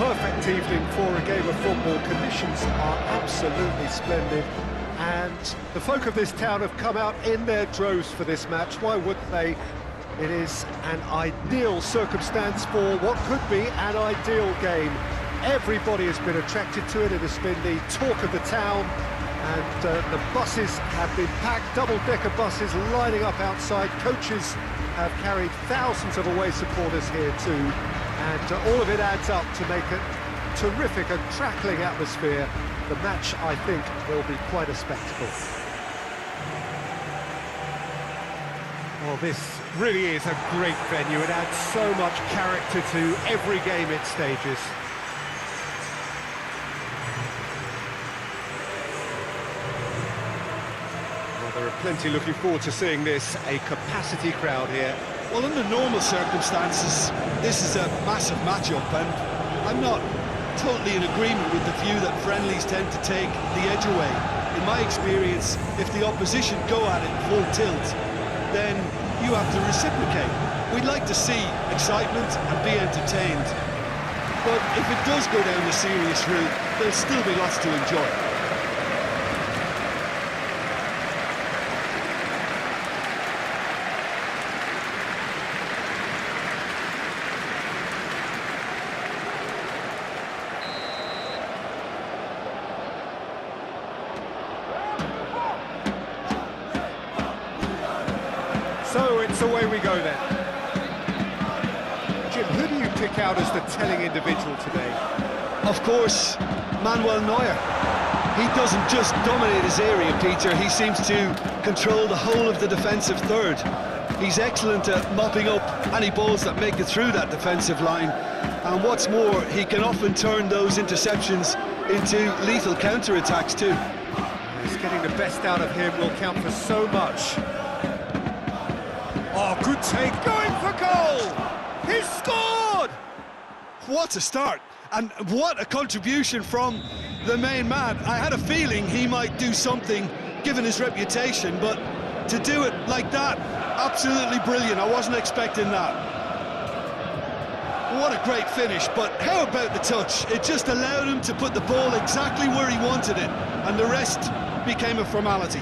perfect evening for a game of football. Conditions are absolutely splendid, and the folk of this town have come out in their droves for this match. Why wouldn't they? It is an ideal circumstance for what could be an ideal game. Everybody has been attracted to it. It has been the talk of the town, and the buses have been packed, double-decker buses lining up outside. Coaches have carried thousands of away supporters here too, and all of it adds up to make a terrific and crackling atmosphere. The match, I think, will be quite a spectacle. Well, this really is a great venue. It adds so much character to every game it stages. Well, there are plenty looking forward to seeing this. A capacity crowd here. Well, under normal circumstances, this is a massive matchup, and I'm not totally in agreement with the view that friendlies tend to take the edge away. In my experience, if the opposition go at it full tilt, then you have to reciprocate. We'd like to see excitement and be entertained. But if it does go down the serious route, there'll still be lots to enjoy. So it's away we go then. Jim, who do you pick out as the telling individual today? Of course, Manuel Neuer. He doesn't just dominate his area, Peter, he seems to control the whole of the defensive third. He's excellent at mopping up any balls that make it through that defensive line, and what's more, he can often turn those interceptions into lethal counter-attacks too. He's getting the best out of him will count for so much. Oh, good take, going for goal! He's scored! What a start, and what a contribution from the main man. I had a feeling he might do something, given his reputation, but to do it like that, absolutely brilliant. I wasn't expecting that. What a great finish, but how about the touch? It just allowed him to put the ball exactly where he wanted it, and the rest became a formality.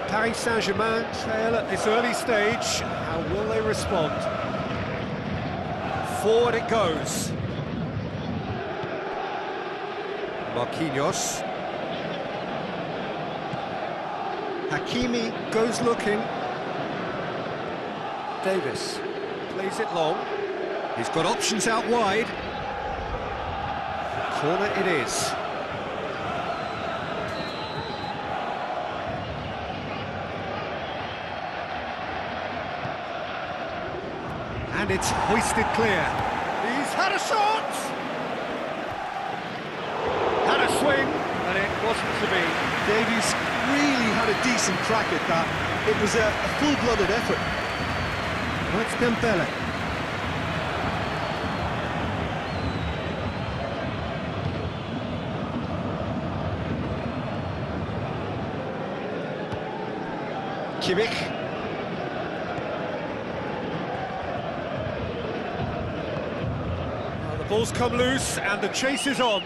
Paris Saint-Germain trail at this early stage. How will they respond? Forward it goes. Marquinhos. Hakimi goes looking. Davis plays it long. He's got options out wide. Corner it is. And it's hoisted clear. He's had a shot! Had a swing, and it wasn't to be. Davies really had a decent crack at that. It was a full-blooded effort. Now it's Dembele. Kimmich. Ball's come loose, and the chase is on.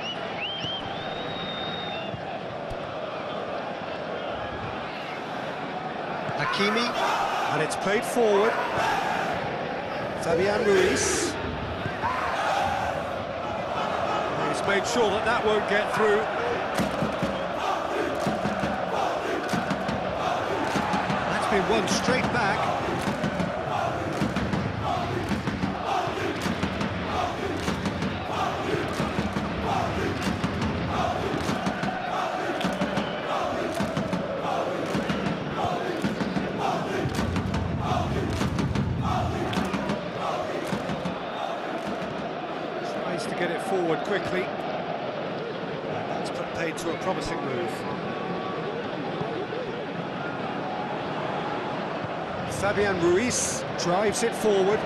Hakimi, and it's played forward. Fabian Ruiz. He's made sure that that won't get through. That's been won straight back. To get it forward quickly. That's put paid to a promising move. Fabian Ruiz drives it forward.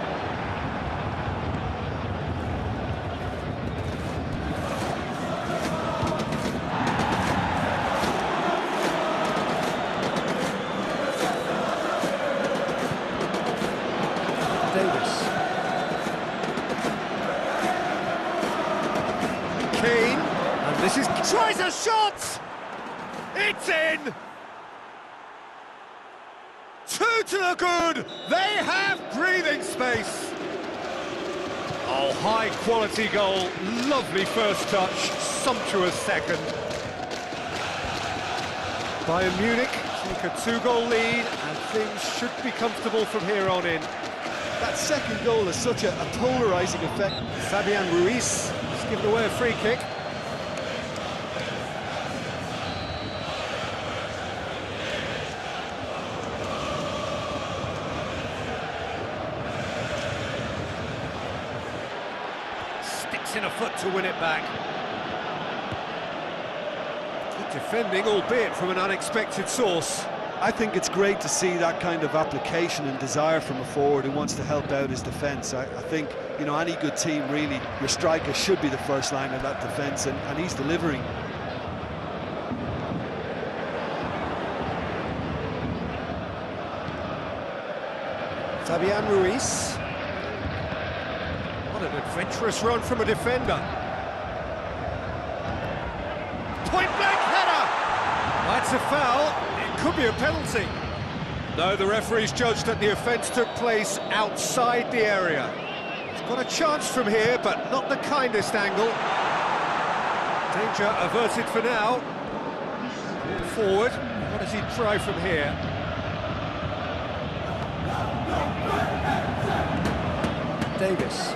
Davis. This is... tries a shot! It's in! 2 to the good! They have breathing space! Oh, high-quality goal. Lovely first touch, sumptuous second. Bayern Munich take a 2-goal lead, and things should be comfortable from here on in. That second goal has such a polarising effect. Fabian Ruiz has given away a free kick. Sticks in a foot to win it back. Good defending, albeit from an unexpected source. I think it's great to see that kind of application and desire from a forward who wants to help out his defence. I think, you know, any good team, really, your striker should be the first line of that defence, and he's delivering. Fabian Ruiz. What an adventurous run from a defender. Point-blank header! That's a foul. Could be a penalty. No, the referee's judged that the offence took place outside the area. He's got a chance from here, but not the kindest angle. Danger averted for now. Forward. What does he try from here? Davis.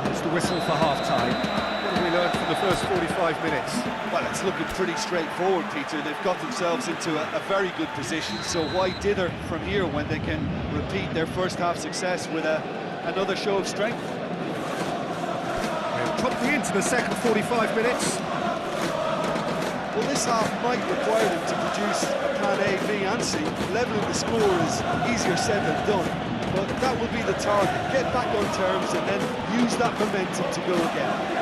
There's the whistle for half-time. What have we learned from the first 45 minutes? Well, it's looking pretty straightforward, Peter. They've got themselves into a very good position, so why dither from here when they can repeat their first half success with another show of strength? We're promptly into the second 45 minutes. Well, this half might require them to produce a plan A, B and C. Levelling the score is easier said than done, but that will be the target. Get back on terms and then use that momentum to go again.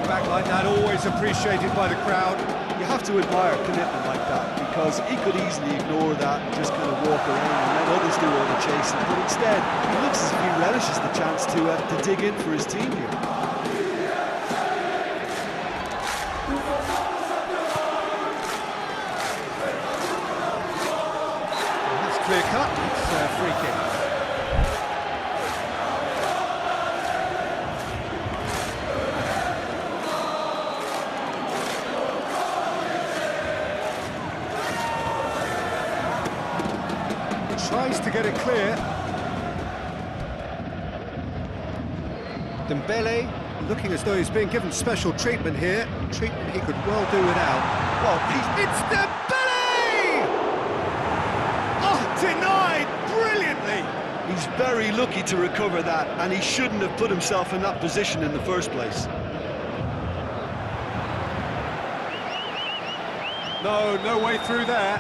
Back like that, always appreciated by the crowd. You have to admire commitment like that, because he could easily ignore that and just kind of walk around and let others do all the chasing, but instead he looks as if he relishes the chance to dig in for his team here. That's clear cut. It's a free kick. Tries to get it clear. Dembele looking as though he's being given special treatment here. Treatment he could well do without. Well, it's Dembele! Oh, denied brilliantly! He's very lucky to recover that, and he shouldn't have put himself in that position in the first place. No way through there.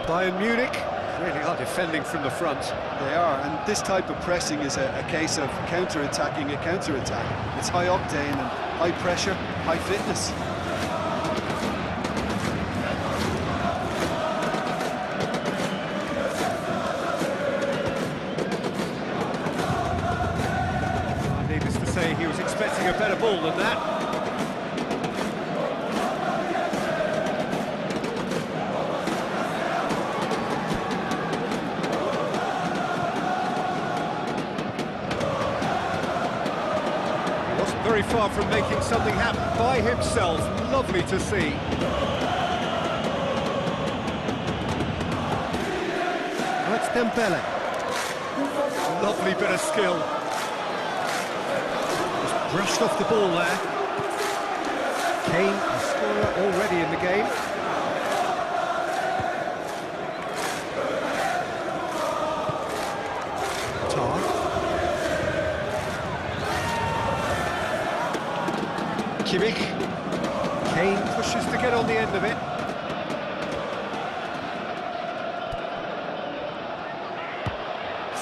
Bayern Munich really are defending from the front. They are, and this type of pressing is a case of counter-attacking a counter-attack. It's high octane and high pressure, high fitness. Needless to say, he was expecting a better ball than that. Very far from making something happen by himself. Lovely to see. That's Dembele. Lovely bit of skill. Just brushed off the ball there. Kane, a scorer already in the game. Kimmich. Kane pushes to get on the end of it.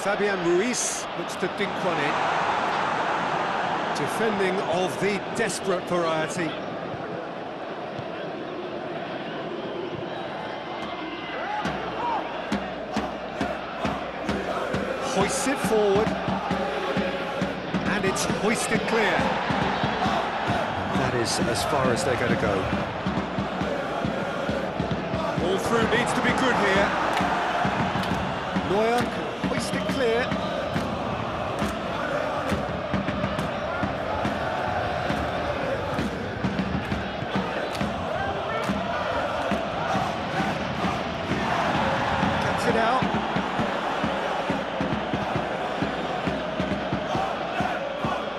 Fabian Ruiz looks to dink one in. Defending of the desperate variety. Hoists it forward. And it's hoisted clear. That is as far as they're going to go. All through needs to be good here. Neuer can hoist it clear. Cuts it out.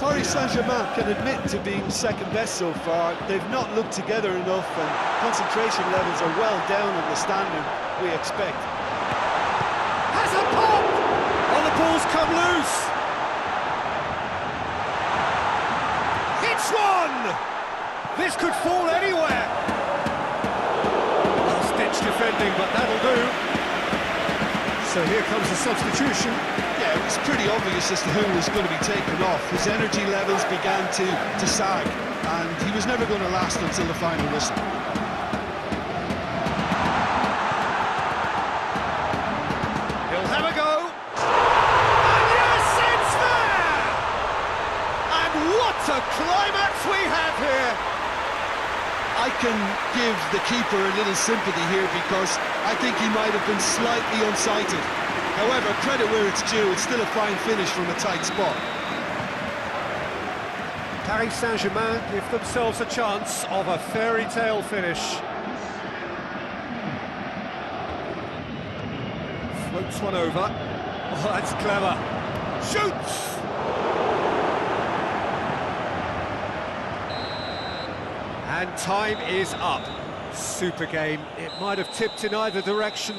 Paris Saint-Germain can admit to being second best so far. They've not looked together enough, and concentration levels are well down on the standard we expect. Has a pop! Oh, the ball's come loose! Hits one! This could fall anywhere! Last-ditch defending, but that'll do. So here comes the substitution. Yeah, it was pretty obvious as to who was going to be taken off. His energy levels began to sag, and he was never going to last until the final whistle. He'll have a go. And yes, it's there! And what a climax we have here! I can give the keeper a little sympathy here because I think he might have been slightly unsighted. However, credit where it's due, it's still a fine finish from a tight spot. Paris Saint-Germain give themselves a chance of a fairy tale finish. Floats one over. Oh, that's clever. Shoots! And time is up. Super game. It might have tipped in either direction.